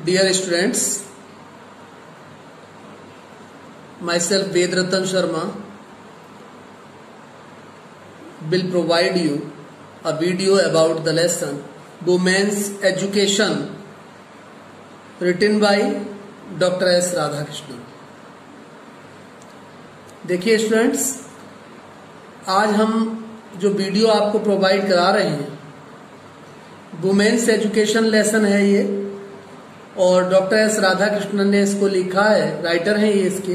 Dear students, myself Vedratan Sharma will provide you a video about the lesson Women's Education written by Dr. S. Radhakrishnan. देखिए students, आज हम जो video आपको provide करा रहे हैं वुमेन्स एजुकेशन लेसन है ये, और डॉक्टर एस राधाकृष्णन ने इसको लिखा है, राइटर हैं ये इसके।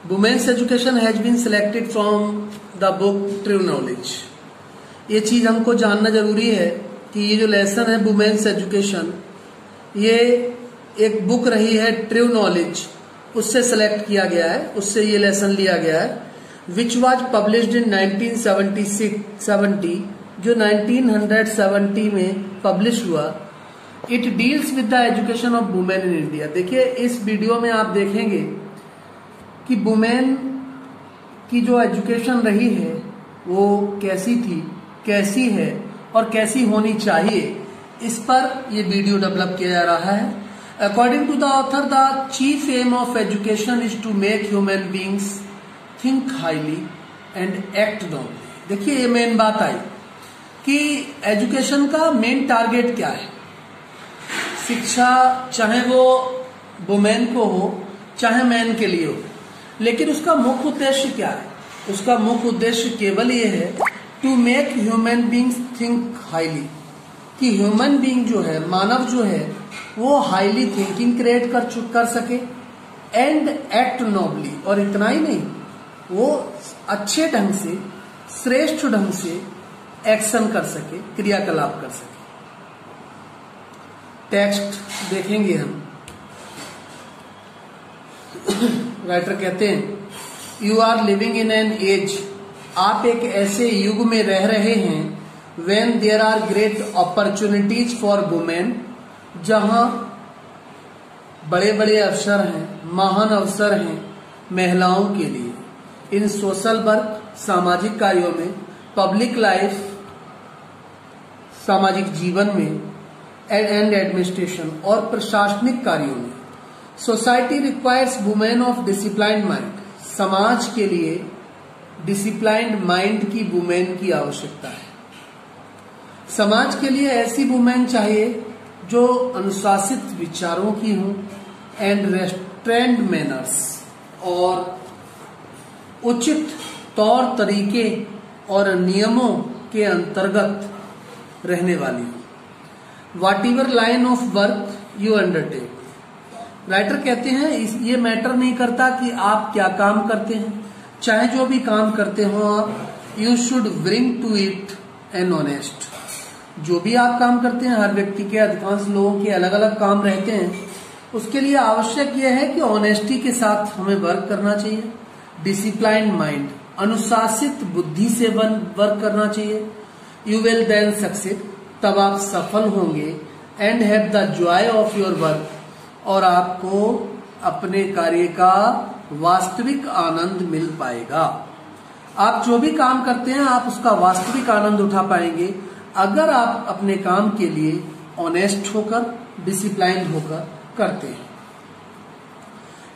Women's education has been selected from the book true knowledge. ये चीज हमको जानना जरूरी है कि ये जो लेसन है वुमेन्स एजुकेशन, ये एक बुक रही है ट्रू नॉलेज, उससे सिलेक्ट किया गया है, उससे ये लेसन लिया गया है, विच वॉज पब्लिश्ड इन 1970, जो 1970 में पब्लिश हुआ। It deals with the education of women in India. देखिए इस वीडियो में आप देखेंगे कि वुमेन की जो एजुकेशन रही है वो कैसी थी, कैसी है और कैसी होनी चाहिए, इस पर ये वीडियो डेवलप किया जा रहा है। According to the author, the chief aim of education is to make human beings think highly and act nobly। देखिए ये मेन बात आई कि एजुकेशन का मेन टारगेट क्या है। शिक्षा चाहे वो वुमेन को हो चाहे मैन के लिए हो, लेकिन उसका मुख्य उद्देश्य क्या है? उसका मुख्य उद्देश्य केवल ये है to make human beings think highly, कि ह्यूमन बींग जो है, मानव जो है, वो हाईली थिंकिंग क्रिएट कर सके एंड एक्ट नोबली, और इतना ही नहीं, वो अच्छे ढंग से, श्रेष्ठ ढंग से एक्शन कर सके, क्रियाकलाप कर सके। टेक्स्ट देखेंगे हम। राइटर कहते हैं, you are living in an age, आप एक ऐसे युग में रह रहे हैं, when there are great opportunities for women, जहां बड़े बड़े अवसर हैं, महान अवसर हैं महिलाओं के लिए, इन सोशल वर्क, सामाजिक कार्यों में, पब्लिक लाइफ, सामाजिक जीवन में, एंड एडमिनिस्ट्रेशन, और प्रशासनिक कार्यों में। Society requires women of disciplined mind, समाज के लिए डिसिप्लाइंड माइंड की वुमेन की आवश्यकता है। समाज के लिए ऐसी वुमेन चाहिए जो अनुशासित विचारों की हों, एंड रेस्ट्रेंड मैनर्स, और उचित तौर तरीके और नियमों के अंतर्गत रहने वाली हो। What ever line of work you undertake, writer कहते हैं ये मैटर नहीं करता कि आप क्या काम करते हैं, चाहे जो भी काम करते हो आप, you should bring to it an honest. जो भी आप काम करते हैं, हर व्यक्ति के, अधिकांश लोगों के अलग अलग काम रहते हैं, उसके लिए आवश्यक यह है कि ऑनेस्टी के साथ हमें वर्क करना चाहिए। डिसिप्लाइंड माइंड, अनुशासित बुद्धि से वर्क करना चाहिए। यू विल देन सक्सीड, तब आप सफल होंगे। And have the Joy of your work, और आपको अपने कार्य का वास्तविक आनंद मिल पाएगा। आप जो भी काम करते हैं आप उसका वास्तविक आनंद उठा पाएंगे अगर आप अपने काम के लिए ऑनेस्ट होकर, डिसिप्लाइंड होकर करते हैं।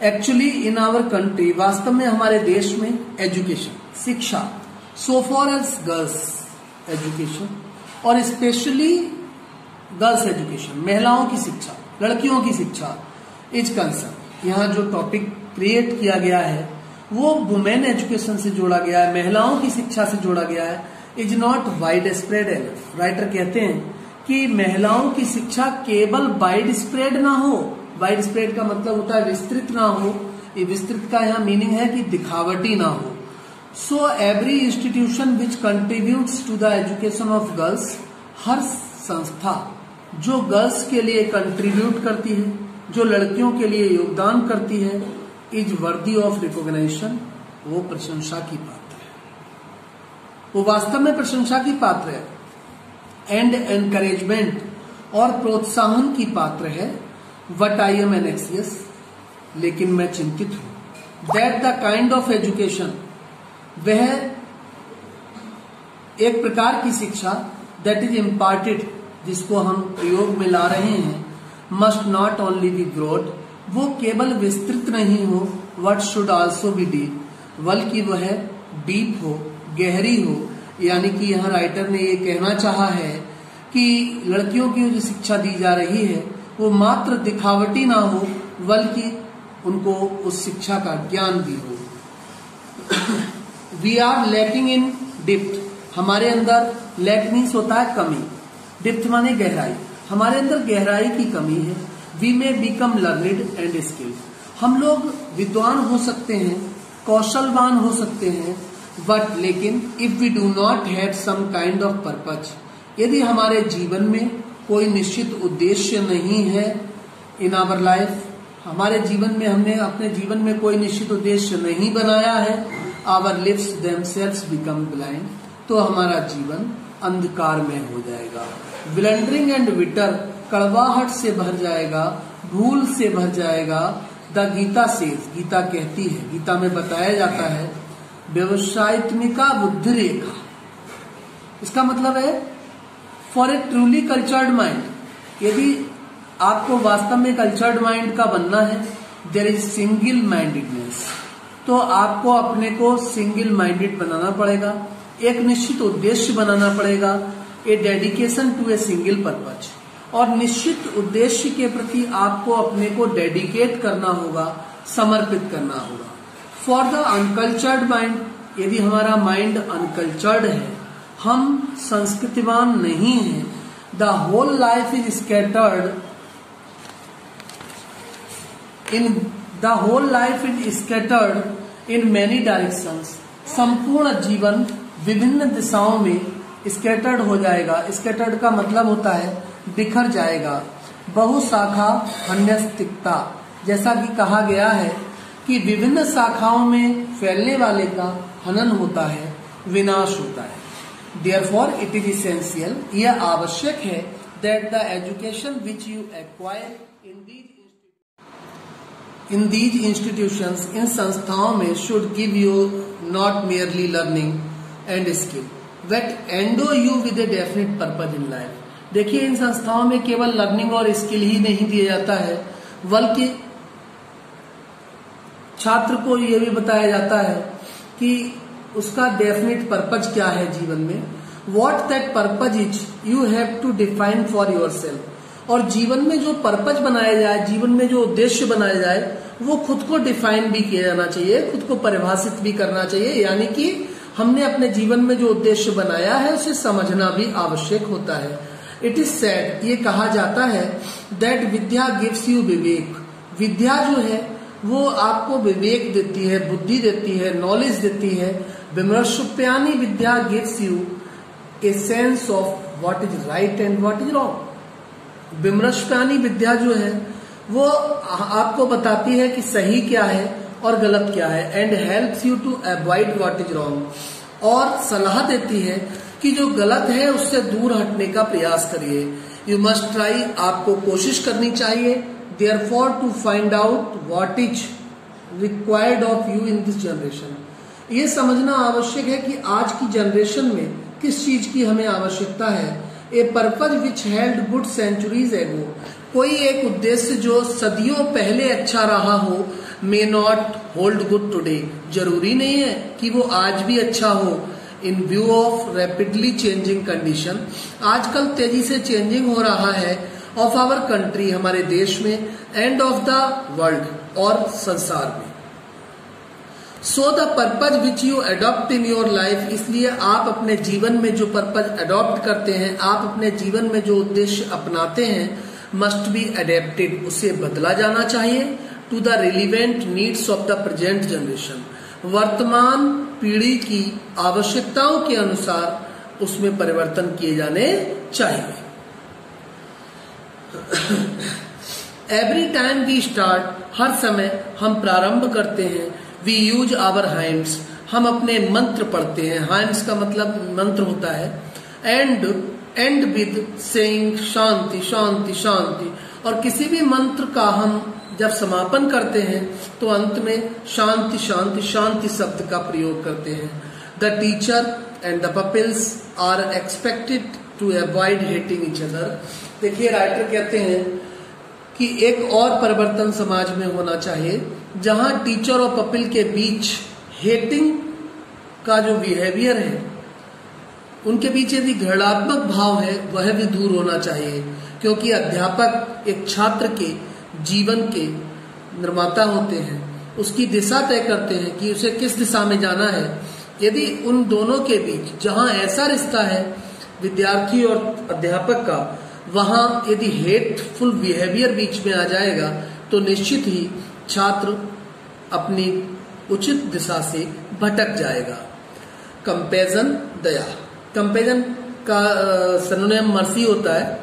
एक्चुअली इन आवर कंट्री, वास्तव में हमारे देश में एजुकेशन, शिक्षा, so for as girls education, और स्पेशली गर्ल्स एजुकेशन, महिलाओं की शिक्षा, लड़कियों की शिक्षा, इज कंसर्न। यहाँ जो टॉपिक क्रिएट किया गया है वो वुमेन एजुकेशन से जोड़ा गया है, महिलाओं की शिक्षा से जोड़ा गया है। Is not wide spread enough. Writer कहते हैं कि महिलाओं की शिक्षा केवल वाइड स्प्रेड ना हो। वाइड स्प्रेड का मतलब होता है विस्तृत ना हो। ये विस्तृत का यहाँ मीनिंग है कि दिखावटी ना हो। So every institution which contributes to the education of girls, हर संस्था जो गर्ल्स के लिए कंट्रीब्यूट करती है, जो लड़कियों के लिए योगदान करती है, इज वर्दी ऑफ रिकॉग्निशन, वो प्रशंसा की पात्र है, वो वास्तव में प्रशंसा की पात्र है। एंड एनकरेजमेंट, और प्रोत्साहन की पात्र है। बट आई एम एनेक्सियस, लेकिन मैं चिंतित हूं। That the kind of education, वह एक प्रकार की शिक्षा दैट इज इम्पार्टेड, जिसको हम प्रयोग में ला रहे हैं, must not only be broad, वो केवल विस्तृत नहीं हो, but should also be deep, बल्कि वह डीप हो, गहरी हो। यानी कि यहाँ राइटर ने ये कहना चाहा है कि लड़कियों की जो शिक्षा दी जा रही है वो मात्र दिखावटी ना हो, बल्कि उनको उस शिक्षा का ज्ञान भी हो। We are lacking in depth, हमारे अंदर लैक मीन्स होता है कमी, डिप्थ माने गहराई, हमारे अंदर गहराई की कमी है। We may become learned and skilled, हम लोग विद्वान हो सकते हैं, कौशलवान हो सकते हैं, बट लेकिन if we do not have some kind of purpose, यदि हमारे जीवन में कोई निश्चित उद्देश्य नहीं है इन आवर लाइफ, हमारे जीवन में हमने अपने जीवन में कोई निश्चित उद्देश्य नहीं बनाया है, our lives themselves become blind, तो हमारा जीवन अंधकार में हो जाएगा। ब्लंडरिंग एंड विटर, कड़वाहट से भर जाएगा, भूल से भर जाएगा। द गीता सेज, गीता कहती है, गीता में बताया जाता है, व्यवसायत्मिका बुद्धि रेखा, इसका मतलब है for a truly cultured mind, यदि आपको वास्तव में कल्चर्ड माइंड का बनना है, देयर इज सिंगल माइंडेडनेस, तो आपको अपने को सिंगल माइंडेड बनाना पड़ेगा, एक निश्चित उद्देश्य बनाना पड़ेगा, a dedication to a single purpose, और निश्चित उद्देश्य के प्रति आपको अपने को डेडिकेट करना होगा, समर्पित करना होगा। फॉर द अनकल्चर्ड माइंड, यदि हमारा माइंड अनकल्चर्ड है, हम संस्कृतिवान नहीं हैं, the whole life is scattered in many directions, संपूर्ण जीवन विभिन्न दिशाओं में स्कैटर्ड हो जाएगा। स्कैटर्ड का मतलब होता है बिखर जाएगा। बहुशाखा हन्यस्तिकता, जैसा कि कहा गया है कि विभिन्न शाखाओं में फैलने वाले का हनन होता है, विनाश होता है। Therefore, it is essential, यह आवश्यक है, that the education which you acquire in these institutions, इन संस्थाओं में, should give you not merely learning and skill, but endow you with a definite purpose in life. देखिए, इन संस्थाओं में केवल लर्निंग और स्किल ही नहीं दिया जाता है, बल्कि छात्र को यह भी बताया जाता है कि उसका डेफिनेट पर्पज क्या है जीवन में। What that purpose is you have to define for your yourself जीवन में जो पर्पज बनाया जाए, जीवन में जो उद्देश्य बनाया जाए, वो खुद को डिफाइन भी किया जाना चाहिए, खुद को परिभाषित भी करना चाहिए। यानी कि हमने अपने जीवन में जो उद्देश्य बनाया है उसे समझना भी आवश्यक होता है। इट इज सेड, ये कहा जाता है, दैट विद्या गिव्स यू विवेक, विद्या जो है वो आपको विवेक देती है, बुद्धि देती है, नॉलेज देती है। विमर्शोप्यानी विद्या gives you a sense of what is right and what is wrong. विमर्शोप्यानी विद्या जो है वो आपको बताती है कि सही क्या है और गलत क्या है, and helps you to avoid what is wrong, और सलाह देती है कि जो गलत है उससे दूर हटने का प्रयास करिए। यू मस्ट ट्राई, आपको कोशिश करनी चाहिए। Therefore, to find out what is required of you in this generation, ये समझना आवश्यक है कि आज की जनरेशन में किस चीज की हमें आवश्यकता है। A purpose which held good centuries ago, कोई एक उद्देश्य जो सदियों पहले अच्छा रहा हो, may not hold good today, जरूरी नहीं है कि वो आज भी अच्छा हो। इन view of rapidly changing condition, आजकल तेजी से चेंजिंग हो रहा है, ऑफ आवर कंट्री, हमारे देश में, एंड ऑफ द वर्ल्ड, और संसार में। So the purpose which you adopt in your life, इसलिए आप अपने जीवन में जो पर्पज अडॉप्ट करते हैं, आप अपने जीवन में जो उद्देश्य अपनाते हैं, मस्ट बी अडेप्टेड, उसे बदला जाना चाहिए, to the relevant needs of the present generation, वर्तमान पीढ़ी की आवश्यकताओं के अनुसार उसमें परिवर्तन किए जाने चाहिए। एवरी टाइम वी स्टार्ट, हर समय हम प्रारंभ करते हैं, वी यूज आवर हाइम्स, हम अपने मंत्र पढ़ते हैं, हाइम्स का मतलब मंत्र होता है, एंड विद सेइंग शांति शांति शांति, और किसी भी मंत्र का हम जब समापन करते हैं तो अंत में शांति शांति शांति शब्द का प्रयोग करते हैं। The teacher and the pupils are expected to avoid hating each other. देखिए राइटर कहते हैं कि एक और परिवर्तन समाज में होना चाहिए जहां टीचर और पपिल के बीच हेटिंग का जो बिहेवियर है, उनके बीच यदि घृणात्मक भाव है, वह भी दूर होना चाहिए, क्योंकि अध्यापक एक छात्र के जीवन के निर्माता होते हैं, उसकी दिशा तय करते हैं कि उसे किस दिशा में जाना है। यदि उन दोनों के बीच जहां ऐसा रिश्ता है विद्यार्थी और अध्यापक का, वहां यदि हेटफुल बिहेवियर बीच में आ जाएगा तो निश्चित ही छात्र अपनी उचित दिशा से भटक जाएगा। कंपेरिजन, दया। कंपेरिजन का सिनोनिम मर्सी होता है,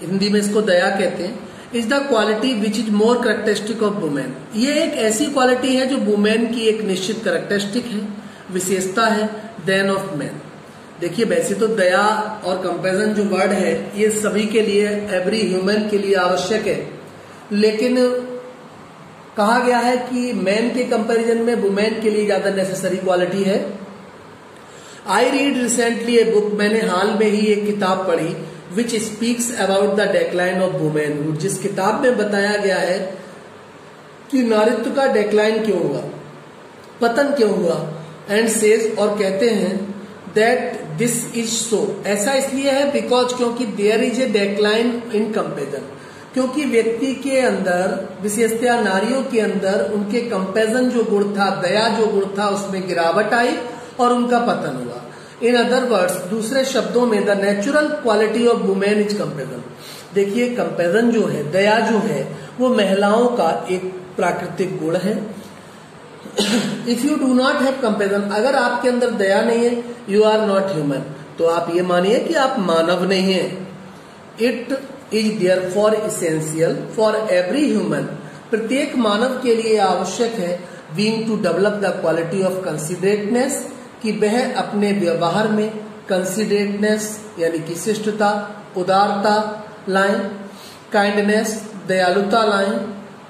हिंदी में इसको दया कहते हैं। Is the quality which is more characteristic of women. ये एक ऐसी क्वालिटी है जो वुमेन की एक निश्चित कैरेक्टरिस्टिक है, विशेषता है, देन ऑफ मैन। देखिए वैसे तो दया और कंपेरिजन जो वर्ड है ये सभी के लिए, एवरी ह्यूमन के लिए आवश्यक है, लेकिन कहा गया है कि मैन के कंपैरिजन में वुमेन के लिए ज्यादा नेसेसरी क्वालिटी है। I read recently a book, मैंने हाल में ही एक किताब पढ़ी, which speaks about the decline of womanhood, जिस किताब में बताया गया है कि नारित्व का डेक्लाइन क्यों हुआ, पतन क्यों हुआ, एंड सेज, और कहते हैं दैट दिस इज सो, ऐसा इसलिए है बिकॉज क्योंकि there is a decline in comparison, क्योंकि व्यक्ति के अंदर, विशेषतया नारियों के अंदर, उनके कंपेरिजन जो गुण था, दया जो गुण था, उसमें गिरावट आई और उनका पतन हुआ। इन अदर वर्ड्स, दूसरे शब्दों में, the natural quality of women is comparison. देखिए कंपेरिजन जो है, दया जो है, वो महिलाओं का एक प्राकृतिक गुण है। If you do not have comparison, अगर आपके अंदर दया नहीं है, यू आर नॉट ह्यूमन, तो आप ये मानिए कि आप मानव नहीं है। It is therefore essential for every human, प्रत्येक मानव के लिए आवश्यक है, being to develop the quality of considerateness, कि वह अपने व्यवहार में कंसिडरेटनेस यानी कि शिष्टता, उदारता लाएं, काइंडनेस दयालुता लाएं,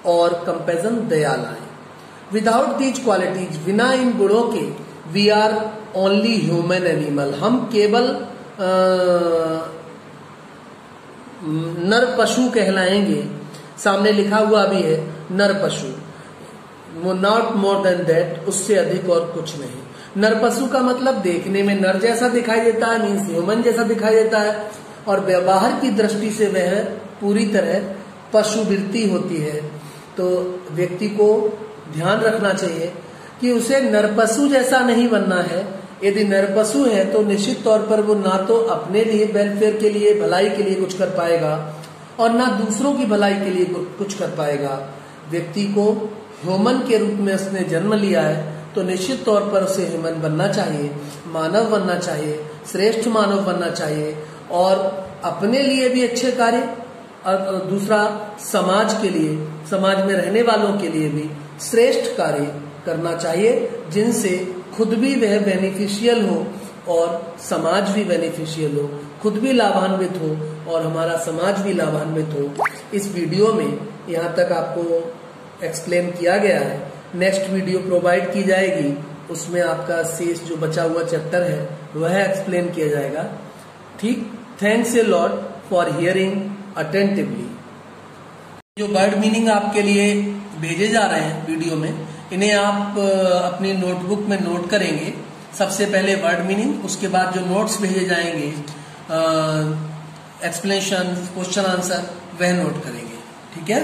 और कंपेरिजन दया लाएं। विदाउट दीज क्वालिटीज, बिना इन गुणों के, we are only human animal, हम केवल नर पशु कहलाएंगे। सामने लिखा हुआ भी है नर पशु, नॉट मोर देन दैट, उससे अधिक और कुछ नहीं। नर पशु का मतलब देखने में नर जैसा दिखाई देता है, मीन्स ह्यूमन जैसा दिखाई देता है, और व्यवहार की दृष्टि से वह पूरी तरह पशुवृत्ति होती है। तो व्यक्ति को ध्यान रखना चाहिए कि उसे नरपशु जैसा नहीं बनना है। यदि नरपशु है तो निश्चित तौर पर वो ना तो अपने लिए, वेलफेयर के लिए, भलाई के लिए कुछ कर पाएगा, और ना दूसरों की भलाई के लिए कुछ कर पाएगा। व्यक्ति को ह्यूमन के रूप में उसने जन्म लिया है, तो निश्चित तौर पर उसे ह्यूमन बनना चाहिए, मानव बनना चाहिए, श्रेष्ठ मानव बनना चाहिए, और अपने लिए भी अच्छे कार्य, और दूसरा समाज के लिए, समाज में रहने वालों के लिए भी श्रेष्ठ कार्य करना चाहिए, जिनसे खुद भी वह बेनिफिशियल हो और समाज भी बेनिफिशियल हो, खुद भी लाभान्वित हो और हमारा समाज भी लाभान्वित हो। इस वीडियो में यहाँ तक आपको एक्सप्लेन किया गया है। नेक्स्ट वीडियो प्रोवाइड की जाएगी, उसमें आपका शेष जो बचा हुआ चैप्टर है वह एक्सप्लेन किया जाएगा। ठीक, thanks a lot for hearing attentively. जो वर्ड मीनिंग आपके लिए भेजे जा रहे हैं वीडियो में, इन्हें आप अपनी नोटबुक में नोट करेंगे। सबसे पहले वर्ड मीनिंग, उसके बाद जो नोट्स भेजे जाएंगे, एक्सप्लेनेशन, क्वेश्चन आंसर, वह नोट करेंगे। ठीक है।